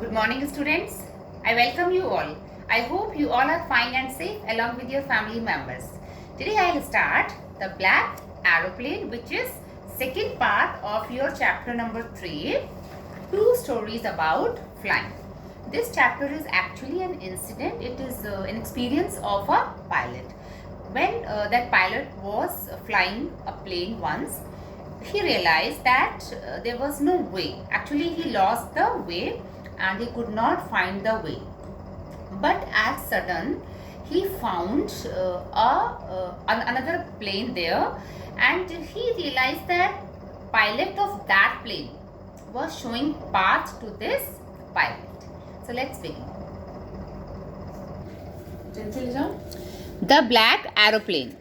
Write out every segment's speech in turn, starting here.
Good morning, students. I welcome you all. I hope you all are fine and safe along with your family members. Today I will start the black aeroplane, which is second part of your chapter number 3. Two stories about flying. This chapter is actually an incident. It is an experience of a pilot. When that pilot was flying a plane once, he realized that there was no way. Actually, he lost the way and he could not find the way. But at sudden, he found another plane there, and he realized that pilot of that plane was showing path to this pilot. So let's begin. The black aeroplane.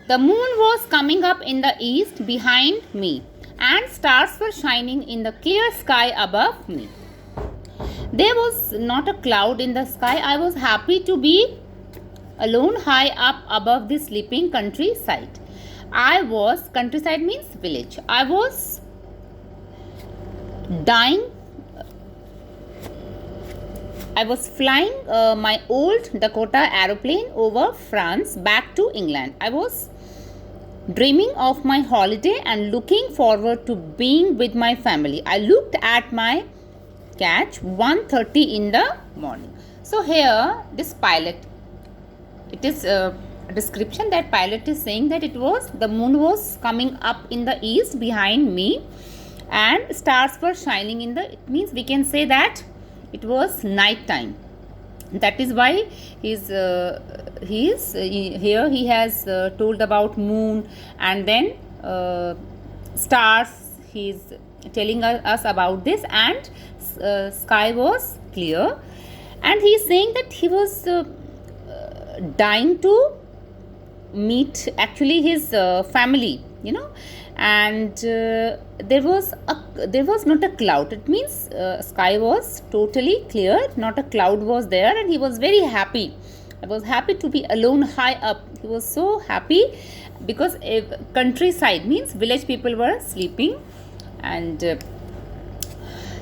The moon was coming up in the east behind me, and stars were shining in the clear sky above me. There was not a cloud in the sky. I was happy to be alone high up above the sleeping countryside. Countryside means village. I was flying my old Dakota aeroplane over France back to England. I was dreaming of my holiday and looking forward to being with my family. I looked at my catch 1:30 in the morning. So here this pilot, it is a description that pilot is saying that the moon was coming up in the east behind me and stars were shining in the, it means we can say that it was night time. That is why here he has told about moon, and then stars he is telling us about this, and sky was clear, and he is saying that he was dying to meet actually his family, and there was not a cloud. It means sky was totally clear, not a cloud was there, and he was very happy. I was happy to be alone high up. He was so happy because countryside means village people were sleeping, and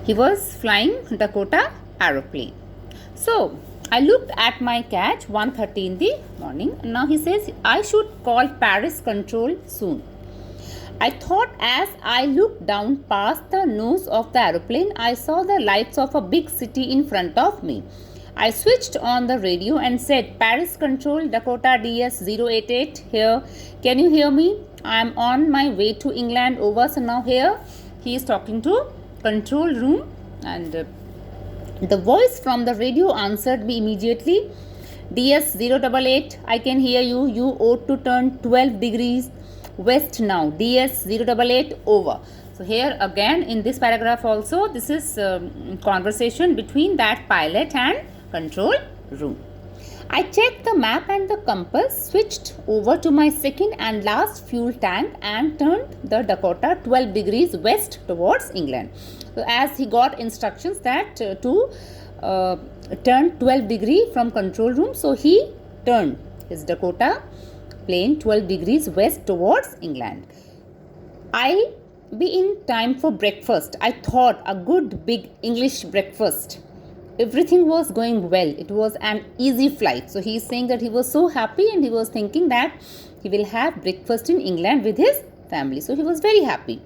he was flying Dakota aeroplane. So I looked at my catch 1:30 in the morning. Now he says I should call Paris control soon. I thought as I looked down past the nose of the aeroplane, I saw the lights of a big city in front of me. I switched on the radio and said, Paris control, Dakota DS 088 here. Can you hear me? I am on my way to England. Over. So now here he is talking to control room, and the voice from the radio answered me immediately. DS 088, I can hear you. You ought to turn 12 degrees west now. DS 088, over. So here again in this paragraph also, this is conversation between that pilot and control room. I checked the map and the compass, switched over to my second and last fuel tank, and turned the Dakota 12 degrees west towards England. So as he got instructions that to turn 12 degree from control room, so he turned his Dakota plane 12 degrees west towards England. I be in time for breakfast. I thought a good big English breakfast. Everything was going well. It was an easy flight. So he is saying that he was so happy, and he was thinking that he will have breakfast in England with his family. So he was very happy.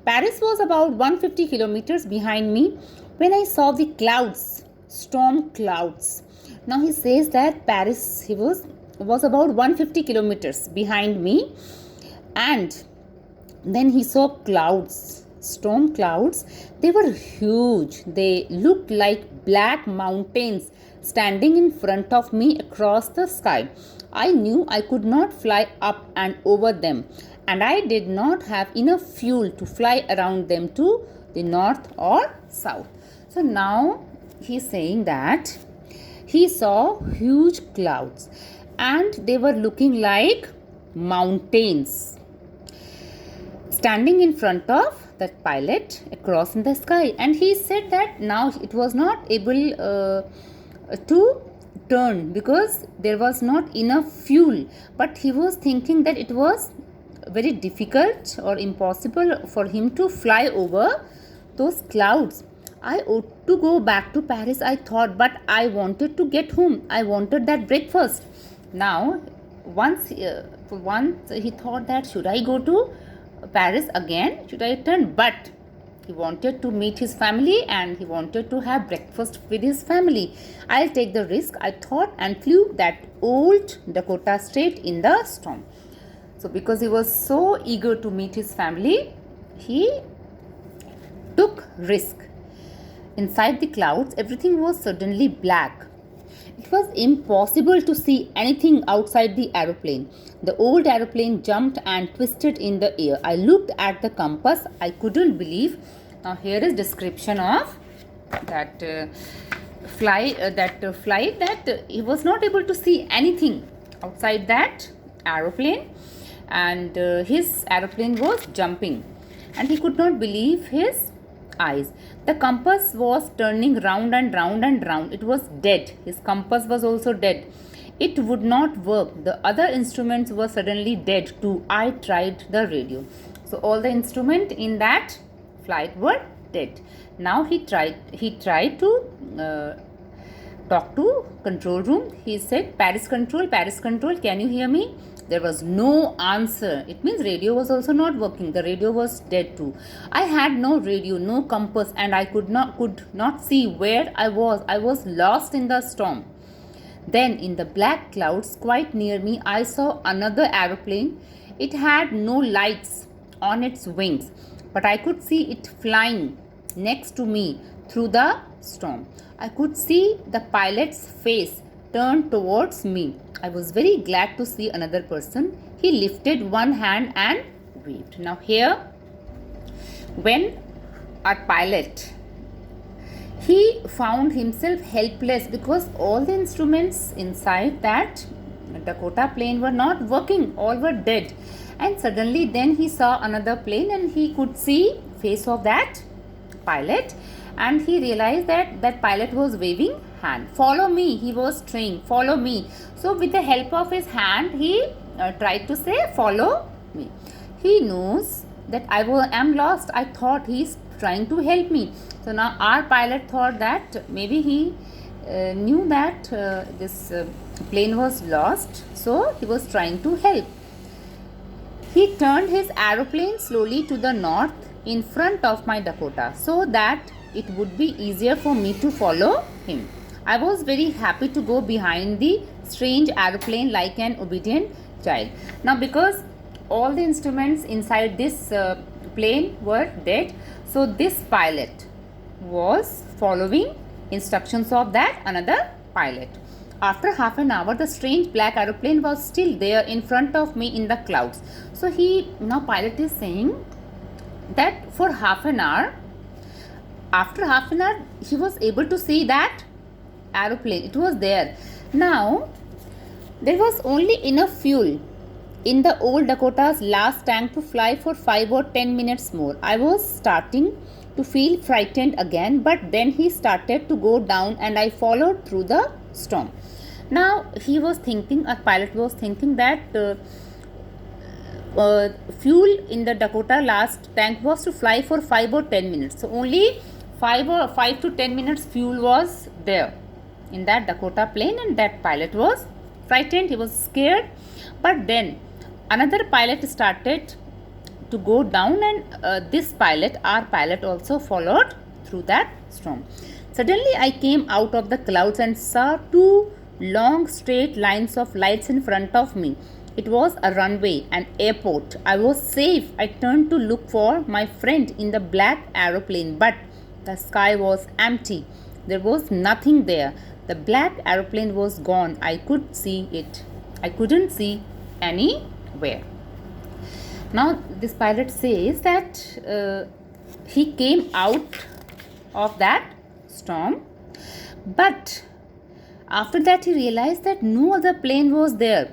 Paris was about 150 kilometers behind me when I saw the clouds, storm clouds. Now he says that Paris was about 150 kilometers behind me, and then he saw clouds, storm clouds. They were huge. They looked like black mountains standing in front of me across the sky. I knew I could not fly up and over them, and I did not have enough fuel to fly around them to the north or south. So now he is saying that he saw huge clouds, and they were looking like mountains standing in front of that pilot across in the sky. And he said that now it was not able to turn because there was not enough fuel, but he was thinking that it was very difficult or impossible for him to fly over those clouds. I ought to go back to Paris, I thought, but I wanted to get home. I wanted that breakfast. Now, once he thought that should I go to Paris again? Should I return? But he wanted to meet his family and he wanted to have breakfast with his family. I'll take the risk, I thought, and flew that old Dakota straight in the storm. So, because he was so eager to meet his family, he took risk. Inside the clouds, everything was suddenly black. It was impossible to see anything outside the aeroplane. The old aeroplane jumped and twisted in the air. I looked at the compass. I couldn't believe. Now here is description of that flight that he was not able to see anything outside that aeroplane, and his aeroplane was jumping, and he could not believe his eyes. The compass was turning round and round and round. It was dead. His compass was also dead. It would not work. The other instruments were suddenly dead too. I tried the radio. So all the instruments in that flight were dead. Now he tried to talk to control room. He said, Paris control, can you hear me? There was no answer. It means radio was also not working. The radio was dead too. I had no radio, no compass, and I could not see where I was. I was lost in the storm. Then in the black clouds quite near me, I saw another aeroplane. It had no lights on its wings, but I could see it flying next to me through the storm. I could see the pilot's face turned towards me. I was very glad to see another person. He lifted one hand and waved. Now here, when our pilot, he found himself helpless because all the instruments inside that Dakota plane were not working. All were dead. And suddenly then he saw another plane and he could see face of that pilot, and he realized that that pilot was waving hand. Follow me, he was saying, follow me. So with the help of his hand, he tried to say, follow me. He knows that I am lost. I thought he is trying to help me. So now our pilot thought that maybe he knew that this plane was lost, so he was trying to help. He turned his aeroplane slowly to the north in front of my Dakota so that it would be easier for me to follow him. I was very happy to go behind the strange aeroplane like an obedient child. Now because all the instruments inside this plane were dead, so this pilot was following instructions of that another pilot. After half an hour, the strange black aeroplane was still there in front of me in the clouds. So now pilot is saying that for half an hour, after half an hour, he was able to see that aeroplane. It was there. Now, there was only enough fuel in the old Dakota's last tank to fly for 5 or 10 minutes more. I was starting to feel frightened again, but then he started to go down and I followed through the storm. Now, a pilot was thinking that fuel in the Dakota last tank was to fly for 5 or 10 minutes. So, only 5 to 10 minutes fuel was there in that Dakota plane, and that pilot was frightened. He was scared. But then another pilot started to go down, and this pilot, our pilot, also followed through that storm. Suddenly I came out of the clouds and saw two long straight lines of lights in front of me. It was a runway, an airport. I was safe. I turned to look for my friend in the black aeroplane, but the sky was empty. There was nothing there. The black aeroplane was gone. I could see it. I couldn't see anywhere. Now this pilot says that he came out of that storm, but after that he realized that no other plane was there.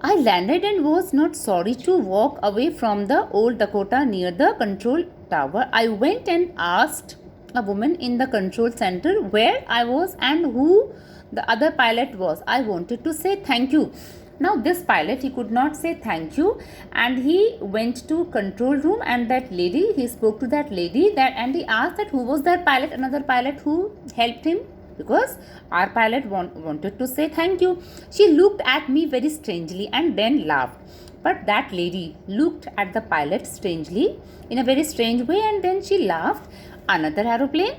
I landed and was not sorry to walk away from the old Dakota near the control tower. I went and asked a woman in the control center where I was and who the other pilot was. I wanted to say thank you, Now this pilot, he could not say thank you, and he went to control room, and that lady, he spoke to that lady, that and he asked that who was that pilot, another pilot who helped him, because our pilot wanted to say thank you. She looked at me very strangely and then laughed. But that lady looked at the pilot strangely, in a very strange way, and then she laughed. Another aeroplane?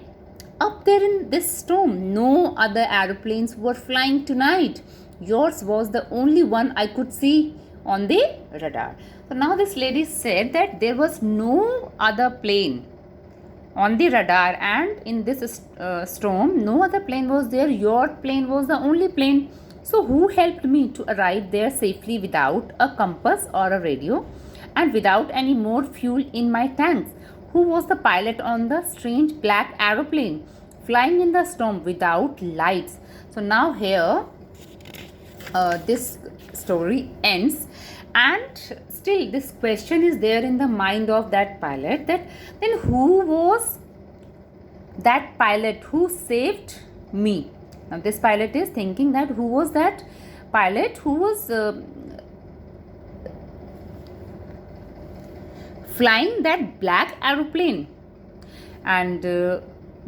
Up there in this storm, no other aeroplanes were flying tonight. Yours was the only one I could see on the radar. So now this lady said that there was no other plane on the radar, and in this storm, no other plane was there. Your plane was the only plane. So who helped me to arrive there safely without a compass or a radio, and without any more fuel in my tanks? Who was the pilot on the strange black aeroplane flying in the storm without lights? So now here this story ends, and still this question is there in the mind of that pilot, that then who was that pilot who saved me? Now this pilot is thinking that who was that pilot who was flying that black aeroplane, and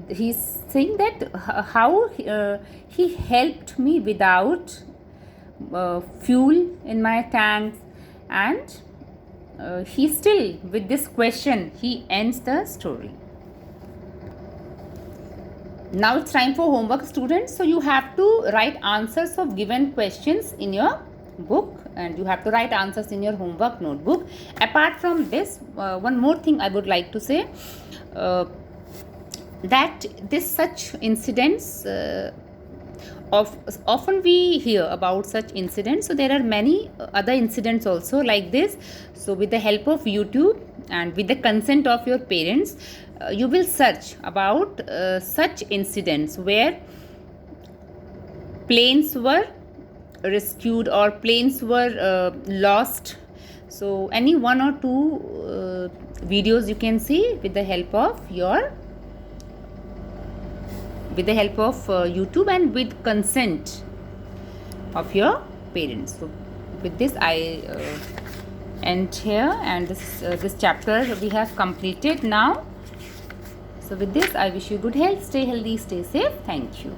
he's saying that how he helped me without fuel in my tanks, and he still, with this question, he ends the story. Now it's time for homework, students. So you have to write answers of given questions in your book, and you have to write answers in your homework notebook. Apart from this, one more thing I would like to say, that this such incidents often we hear about such incidents. So there are many other incidents also like this. So with the help of YouTube and with the consent of your parents, you will search about such incidents where planes were rescued or planes were lost. So any one or two videos you can see with the help of YouTube and with consent of your parents. So with this I end here, and this chapter we have completed now. So with this I wish you good health, stay healthy, stay safe. Thank you.